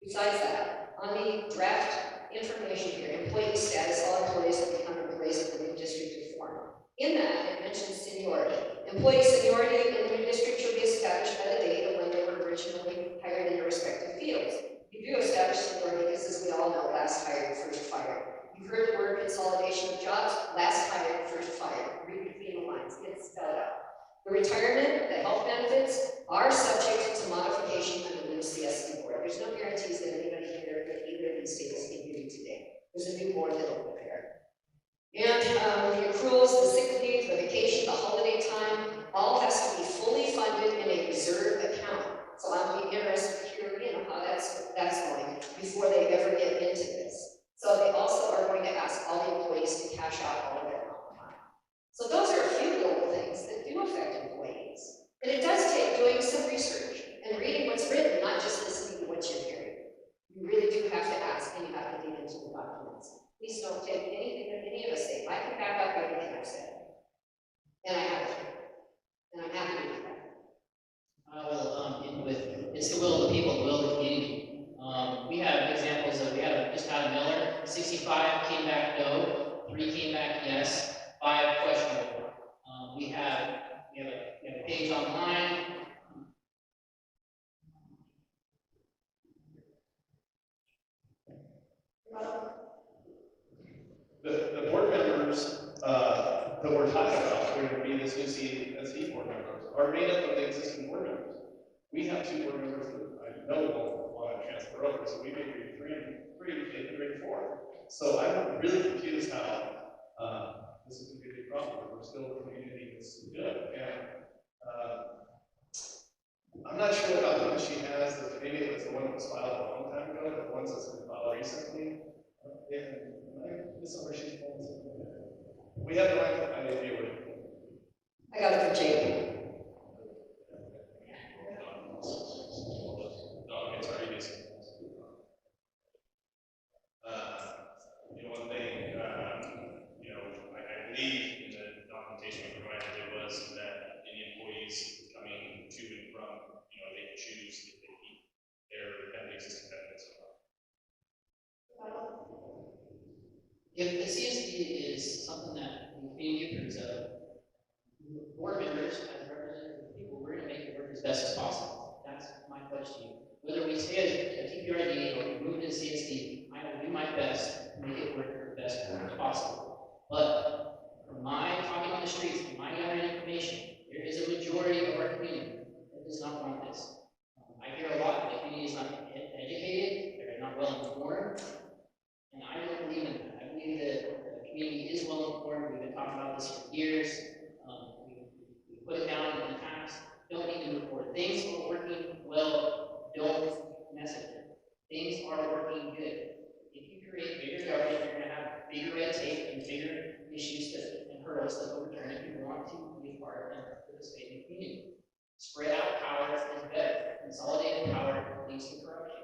Besides that, on the draft information here, employee status, all employees have become employees of the new district reform. In that, it mentions seniority. Employee seniority in the new district should be established by the date of when they were originally hired in their respective fields. You do establish seniority because, as we all know, last hired, first fired. You've heard the word consolidation of jobs, last hired, first fired. Read between the lines, get it spelled out. The retirement, the health benefits are subject to modification under the new CSD board. There's no guarantees that anybody here at either of these states can give you today. There's a new board that will prepare. And the accruals, the sick leave, the vacation, the holiday time, all have It's the will of the people, the will of the community. We have examples of, just had a Miller, 65 came back no, 3 came back yes, 5 questionable. We have a page online. The board members that we're talking about, are going to be this new CSD board members, are made up of the existing board members. We have 2 board members that I know will want to transfer over, so we may be 3 and 3 and 4. So I'm really confused how this is going to be a big problem. We're still a community that's good, and I'm not sure what document she has. That maybe it was the one that was filed a long time ago, but the ones that's been filed recently. This is where she's pulling something. We have no idea what. I got it from Jake. One thing, I believe in the documentation we provided, there was that any employees coming to and from, they can choose if they keep their existing benefits or not. If the CSD is something that the community approves of, board members, as representatives of the people, we're going to make it work as best as possible. That's my pledge to you. Whether we stay as a TPRD or we move to the CSD, I will do my best to make it work as best as possible. But from my talking on the streets, from my gathering information, there is a majority of our community that does not want this. I hear a lot that the community is not educated, they're not well informed, and I don't believe in that. I believe that the community is well informed. We've been talking about this for years. We put it down in the past. Don't need to move forward. Things are working well. Don't mess with them. Things are working good. If you create bigger government, you're going to have bigger red tape and bigger issues and hurdles to overturn if you want to be a part and participate in the community. Spread out power is better. Consolidated power leads to corruption.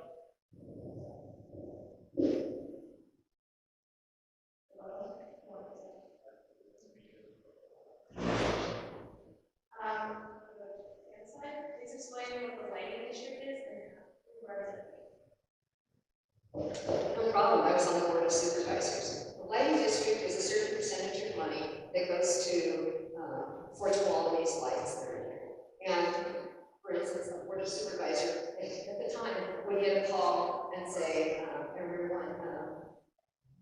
Please explain what the lighting district is and who represents it. No problem, I was on the board of supervisors. The lighting district is a certain percentage of money that goes to for Tuolumne's lights that are in there. And for instance, the board of supervisors at the time would get a call and say, everyone,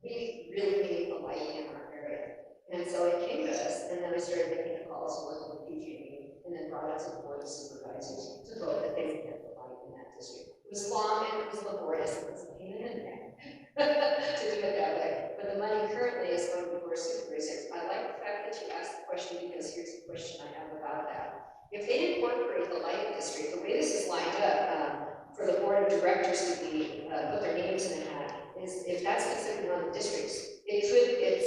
we really need the lighting in our area. And so it came to us, and then I started making the calls, working with PG&E, and then brought it to the board of supervisors to vote that they would get the light in that district. It was long and it was laborious, it was a pain in the neck to do it that way. But the money currently is going to the board of supervisors. I like the fact that you asked the question, because here's the question I have about that. If they incorporate the lighting district, the way this is lined up for the board of directors to be put their names in the hat is, if that's considered one of the districts, it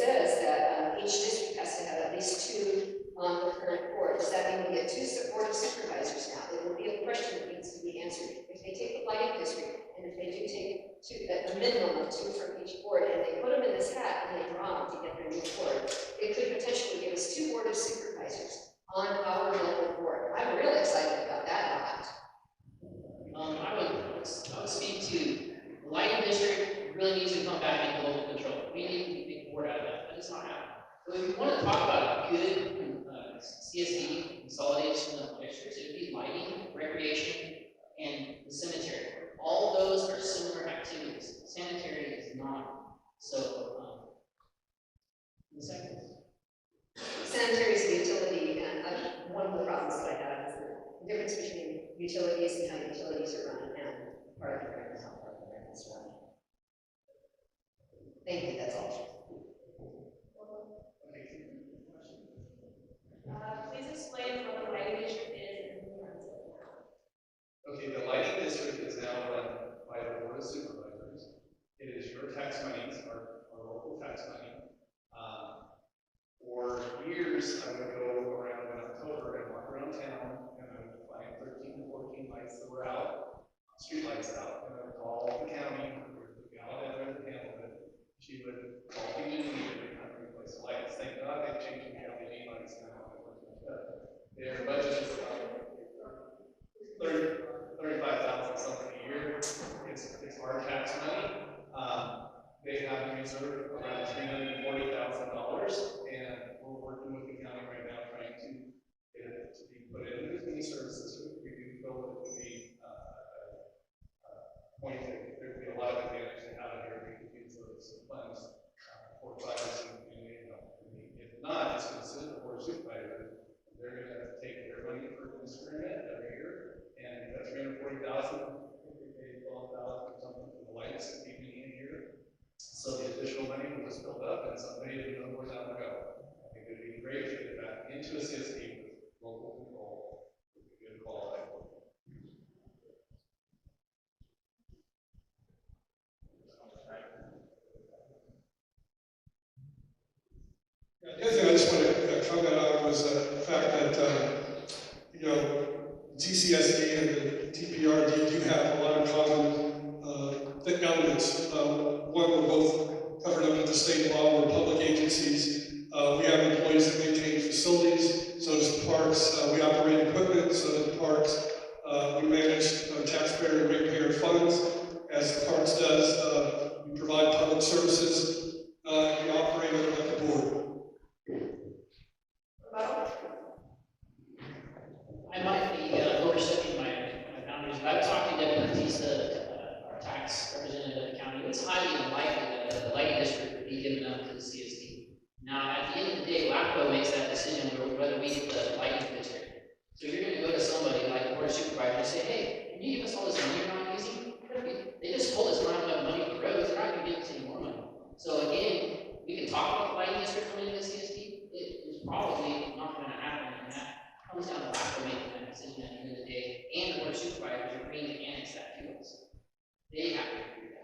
says that each district has to have at least 2 on the current board. Does that mean we get 2 board of supervisors now? It will be a question that needs to be answered. If they take the lighting district, and if they do take 2, at the minimum of 2 from each board, and they put them in this hat and they draw them to get their new board, it could potentially give us 2 board of supervisors on our local board. I'm really excited about that. I would speak to the lighting district really needs to come back into local control. We need to make board out of that. That is not happening. So if we want to talk about good CSD consolidation of districts, it would be lighting, recreation, and the cemetery. All those are similar activities. Sanitary is not. So, the second. Sanitary is a utility, and one of the problems that I have is the difference between utilities and how utilities are run, and part of the grant is how part of the grant is run. Thank you, that's all. Please explain what the lighting district is and who runs it. Okay, the lighting district is now run by the board of supervisors. It is your tax monies, our local tax money. For years, I would go around in October and walk around town, and I would find 13 to 14 lights that were out, street lights out, and I would call the county, or the gal down there that handled it. She would call PG&E every time we replace the lights. Thank God they've changed the LED lights now. Their budget is $35,000 tournament every year, and we got 340,000, we paid 12,000 or something for the lights at the beginning of the year. So the additional money was just built up, and somebody didn't know where that would go. I think it'd be great to get it back into a CSD with local control, with a good quality. The other thing I just want to comment on was the fact that, GCSD and the TPRD do have a lot of common elements. One, we're both covered under the state law, we're public agencies. We have employees that maintain facilities, so does the parks. We operate equipment, so does the parks. We manage taxpayer and ratepayer funds, as the parks does. We provide public services. We operate under the board. I might be overstepping my boundaries, but I've talked to Deputy Batista, our tax representative of the county. It's highly unlikely that the lighting district would be given up to the CSD. Now, at the end of the day, LAFCO makes that decision whether we get the lighting district. So you're going to go to somebody like the board of supervisors and say, hey, can you give us all this money you're not using? They just told us we're not enough money for roads, they're not going to give us any more money. So again, we can talk about the lighting district coming into the CSD. It is probably not going to happen, and that comes down to LAFCO making that decision at the end of the day, and the board of supervisors agreeing to annex that to us. They have to agree to that.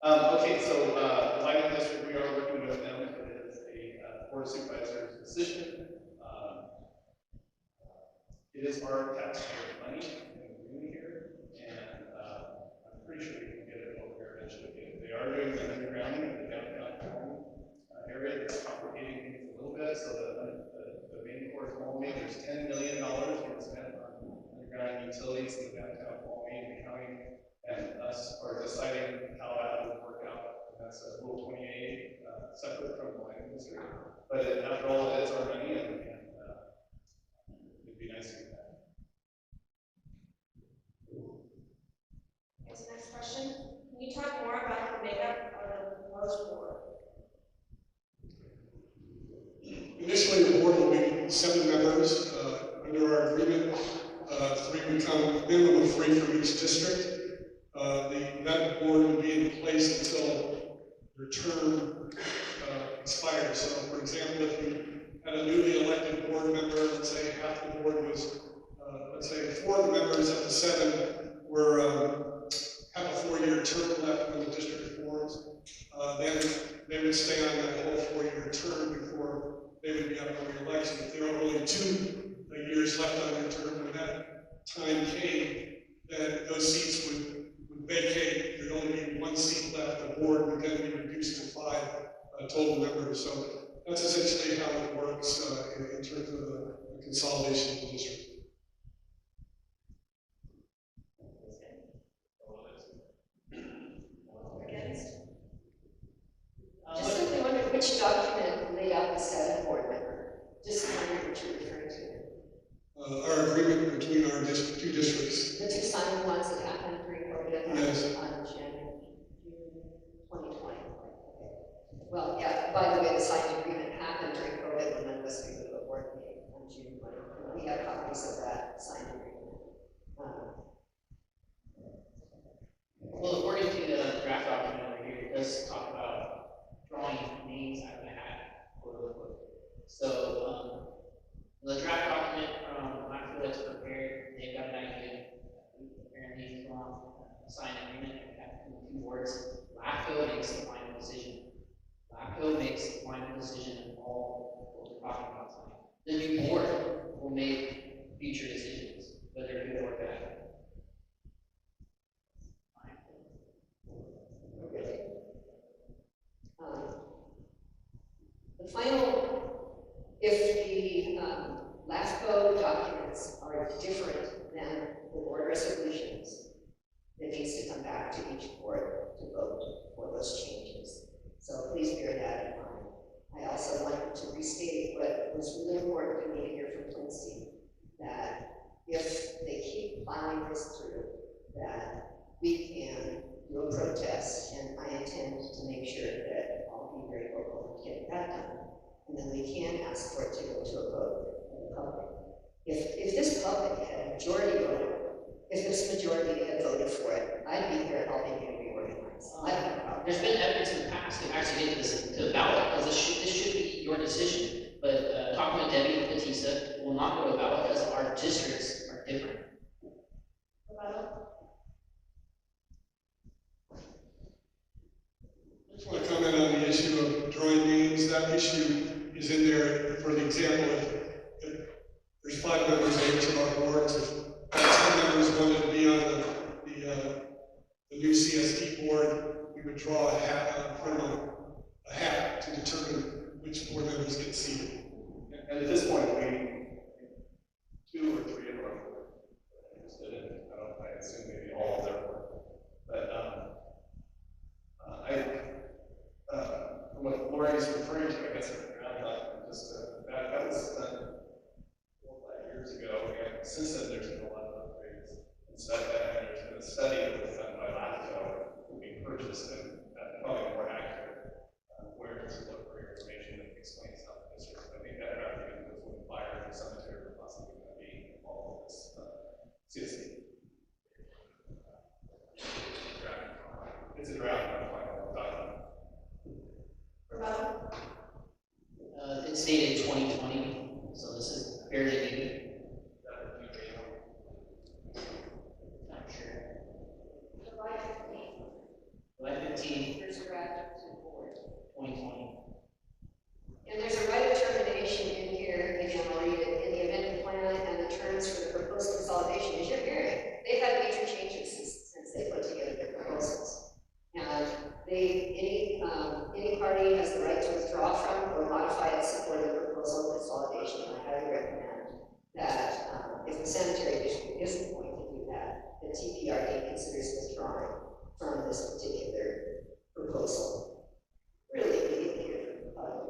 Okay, so the lighting district, we are working with them. It is a board of supervisors decision. It is our taxpayer money that we're doing here, and I'm pretty sure we can get it over here eventually. They are doing the undergrounding in the downtown area. That's complicating things a little bit. So the main core of Tuolumne, there's $10 million being spent on underground utilities in the downtown Tuolumne, and the county and us are deciding how that will work out. And that's Rule 28, separate from the lighting district. But after all, it's our money, and it'd be nice to get that. Here's the next question. Can you talk more about the makeup of the proposed board? Initially, the board will be 7 members. Under our agreement, 3 become minimum of 3 for each district. That board will be in place until their term expires. So, for example, if you had a newly elected board member, let's say half the board was, let's say 4 of the members of the 7 were have a 4-year term left when the district forms, then they would stay on that whole 4-year term before they would be up for re-election. If there were only 2 years left on their term, when that time came, then those seats would vacate. There'd only be 1 seat left. The board would then be reduced to 5 total members. So that's essentially how it works in terms of the consolidation of the district. Just simply wondering which document laid out the 7 board member. Just wondering what you're referring to. Our agreement between our 2 districts. The 2 signed ones that happened during COVID Yes. on June 2020. Well, yeah, by the way, the signed agreement happened during COVID when none of us knew the board meeting on June 2020. We have copies of that signed agreement. Well, according to the draft document over here, it does talk about drawing names out of the hat, quote unquote. So, the draft document from LAFCO that's prepared, they've got an idea. Apparently, from signed agreement, we have 2 boards. LAFCO makes the final decision. LAFCO makes the final decision of all what we're talking about tonight. The new board will make future decisions, whether good or bad. The final, if the LAFCO documents are different than the board resolutions, it needs to come back to each board to vote for those changes. over getting that done. And then we can ask for it to go to a vote in the public. If this public had a majority vote, if this majority had voted for it, I'd be here helping you reorganize. I don't have a problem. There's been evidence in the past to actually get this to the ballot, because this should be your decision. But talking to Debbie Batista, will not go to ballot because our districts are different. I just want to comment on the issue of drawing names. That issue is in there for the example if there's 5 members on each of our boards. If 10 members wanted to be on the new CSD board, we would draw a hat from a hat to determine which board members get seated. And at this point, we, 2 or 3 of our board are interested in, I assume maybe all of their work. But what Lori is referring to, I guess, that was done 4 or 5 years ago, and since then there's been a lot of upgrades and stuff, and there's been a study that was done by LAFCO that we purchased, and probably more accurate, where to look for information that explains how the district. I think that argument was when fire and cemetery were possibly going to be all of this CSD. It's a draft on final document. It's dated 2020, so this is fairly new. Not sure. July 15th, There's a right to the board. 2020. And there's a right of termination in here, again, I'll read it, in the event the plan and the terms for the proposed consolidation, as you're hearing, they've had major changes since they put together their proposals. And any party has the right to withdraw from or modify its support of the proposal of consolidation. And I highly recommend that if the sanitary district isn't going to do that, the TPRD considers withdrawing from this particular proposal. Really, we need to hear from the public.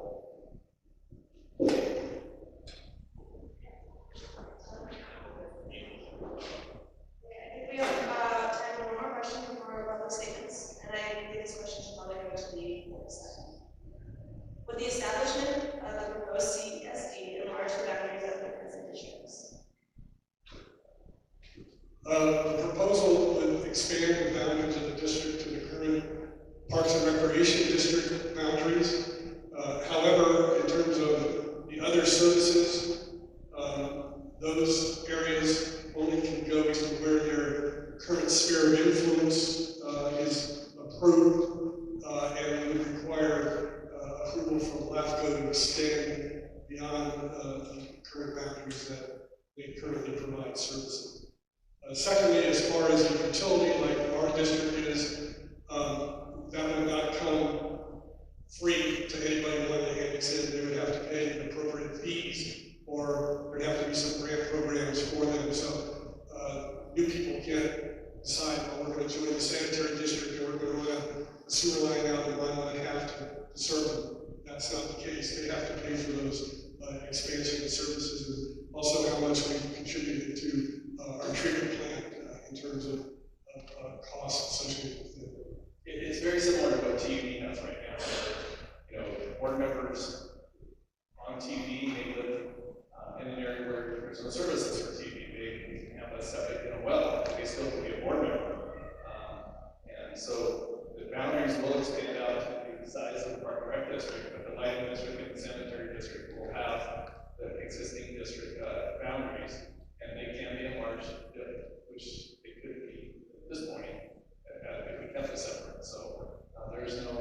I think we have time for one more question before public statements, and I think this question should probably go to the board side. Would the establishment of the proposed CSD enlarge the boundaries of the present districts? The proposal would expand the boundaries of the district to the current Parks and Recreation District boundaries. However, in terms of the other services, those areas only can go to where their current sphere of influence is approved, and would require approval from LAFCO to extend beyond the current boundaries that they currently provide services. Secondly, as far as a utility like our district is, that would not come free to anybody who wanted to annex in. They would have to pay the appropriate fees, or there'd have to be some grant programs for them. So new people can't decide, well, we're going to join the sanitary district, or we're going to run a sewer line out of 1.5 to serve them. That's not the case. They have to pay for those expansion of services, and also how much we contributed to our treatment plant in terms of costs associated with it. It's very similar to what TUD has right now. You know, board members on TUD, they live in an area where there's no services for TUD. They can have a septic and a well, but they still can be a board member. And so the boundaries will expand out to the size of the Park and Rec district, but the lighting district and the sanitary district will have the existing district boundaries, and they can be enlarged, which they could be at this point if we kept it separate. So there's no,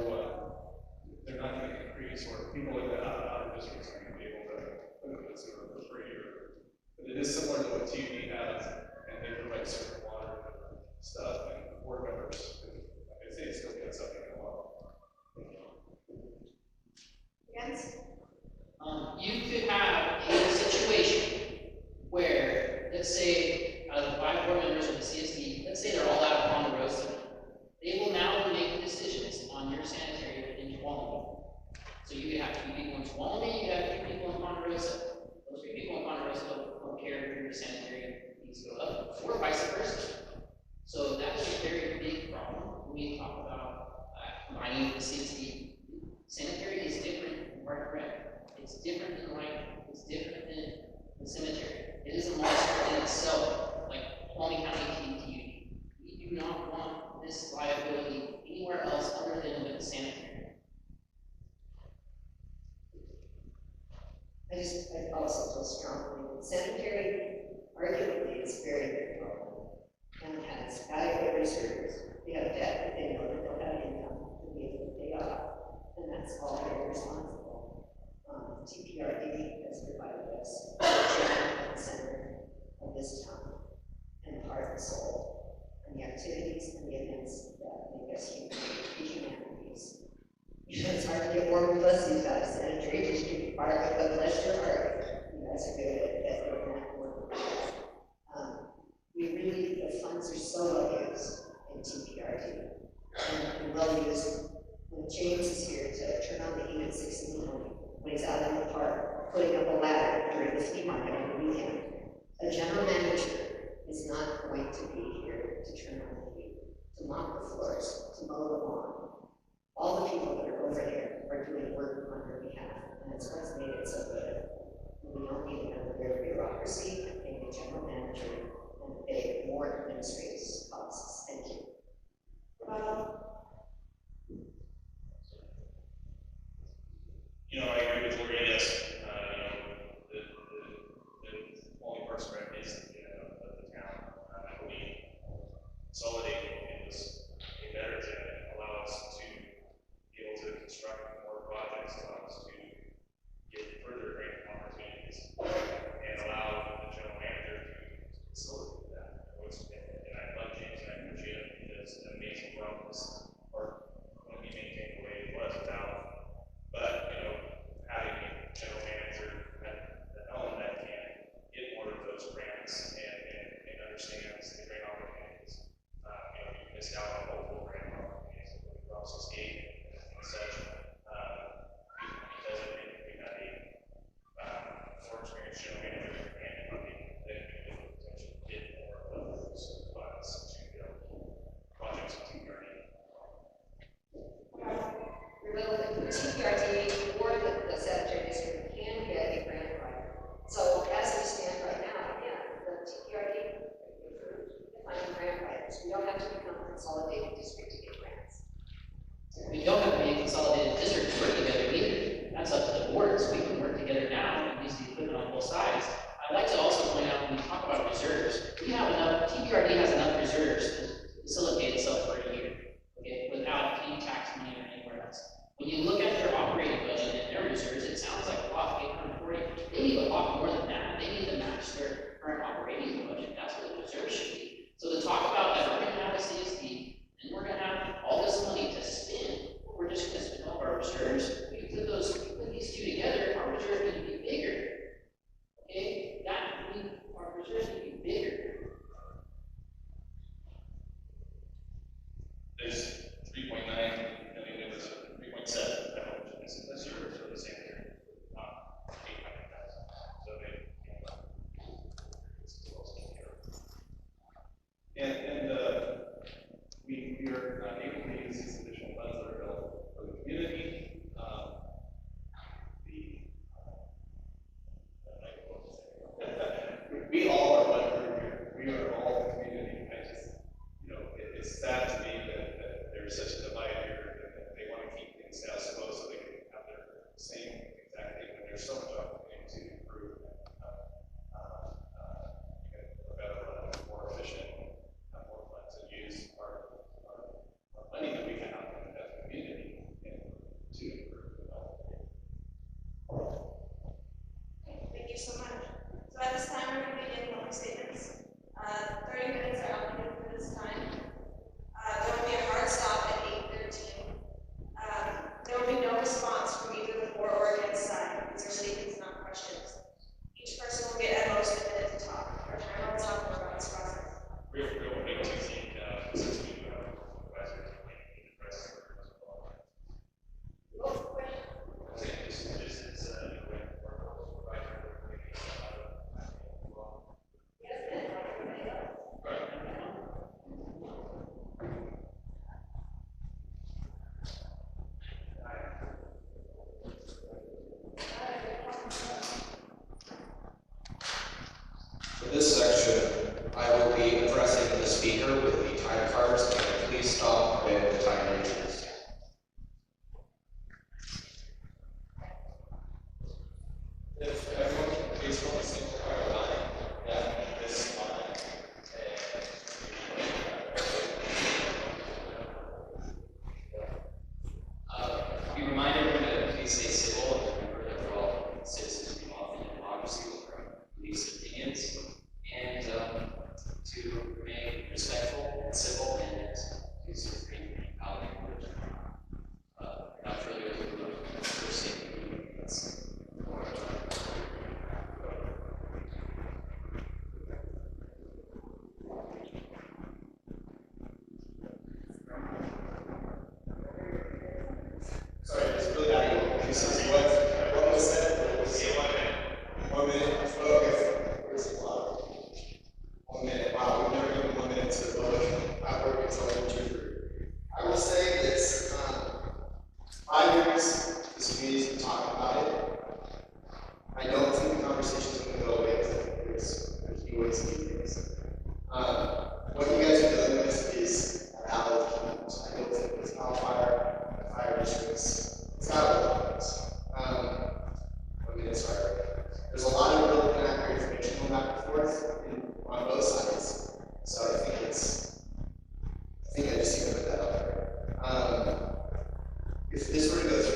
they're not going to increase, or people in the outer districts are going to be able to put it for free. But it is similar to what TUD has, and they provide certain water stuff, and board members, like I say, still get something in the water. Against? You could have a situation where, let's say, out of the 5 board members of the CSD, let's say they're all out of Ponderosa. They will now be making decisions on your sanitary in Tuolumne. So you could have 2 people in Tuolumne, you could have 2 people in Ponderosa. Those 2 people in Ponderosa don't care if your sanitary needs to go up, or vice versa. So that's a very big problem when we talk about combining the CSD. Sanitary is different. Park and Rec. It's different than like, it's different than the cemetery. It is a monster in itself, like Tuolumne County PDU. We do not want this liability anywhere else other than with the sanitary. I also feel strongly that sanitary arguably is very, very low and has valuable reserves. They have debt, but they know that they'll have income to be able to pay off, and that's all they're responsible. TPRD has provided us the gem and center of this town, and the heart and soul, and the activities and the events that make us humanities. It's hard to get warm and fuzzy about a sanitary district part, but bless your heart, you guys are good at doing that work. We really, the funds are so well used in TPRD, and well used when James is here to turn on the heat at 6 in the morning, when he's out in the park, putting up a ladder during the flea market on the weekend. A general manager is not going to be here to turn on the heat, to mop the floors, to mow the lawn. All the people that are over there are doing work on their behalf, and that's what's made it so good. We don't need another bureaucracy, paying a general manager, and pay more administrative costs. Thank you. You know, I agree with Lori, yes. The Tuolumne Parks and Rec is of the town. I believe consolidating it was a better to allow us to be able to construct more projects, allow us to get further grant opportunities, and allow the general manager to facilitate that. And I love James and I appreciate him because an amazing job this park when we maintained the way it was without. But having a general manager at the helm that can get more of those grants and understands the grant opportunities. We missed out on multiple grant opportunities across the state and such. Because I think we had a more experienced general manager and funding that could potentially get more of those funds to projects on TPRD. Remember, the TPRD or the sanitary district can get a grant writer. So as we stand right now, the TPRD approved defining grant writers. We don't have to become a consolidated district to get grants. We don't have to be a consolidated district to work together either. That's up to the boards. We can work together now and use the equipment on both sides. I'd like to also point out when we talk about reserves, we have enough, TPRD has enough reserves to facilitate itself for a year, okay, without any tax money or anywhere else. When you look at their operating budget and their reserves, it sounds like a lot, 840. They need a lot more than that. They need to match their current operating budget. That's what the reserves should be. So to talk about that, we're going to have a CSD, and we're going to have all this money to spend. We're just going to spend all of our reserves. We put these two together, our reserves need to be bigger. Okay, our reserves need to be bigger. There's 3.9 million, there was a 3.7 that was reserved for the sanitary. if this were to go through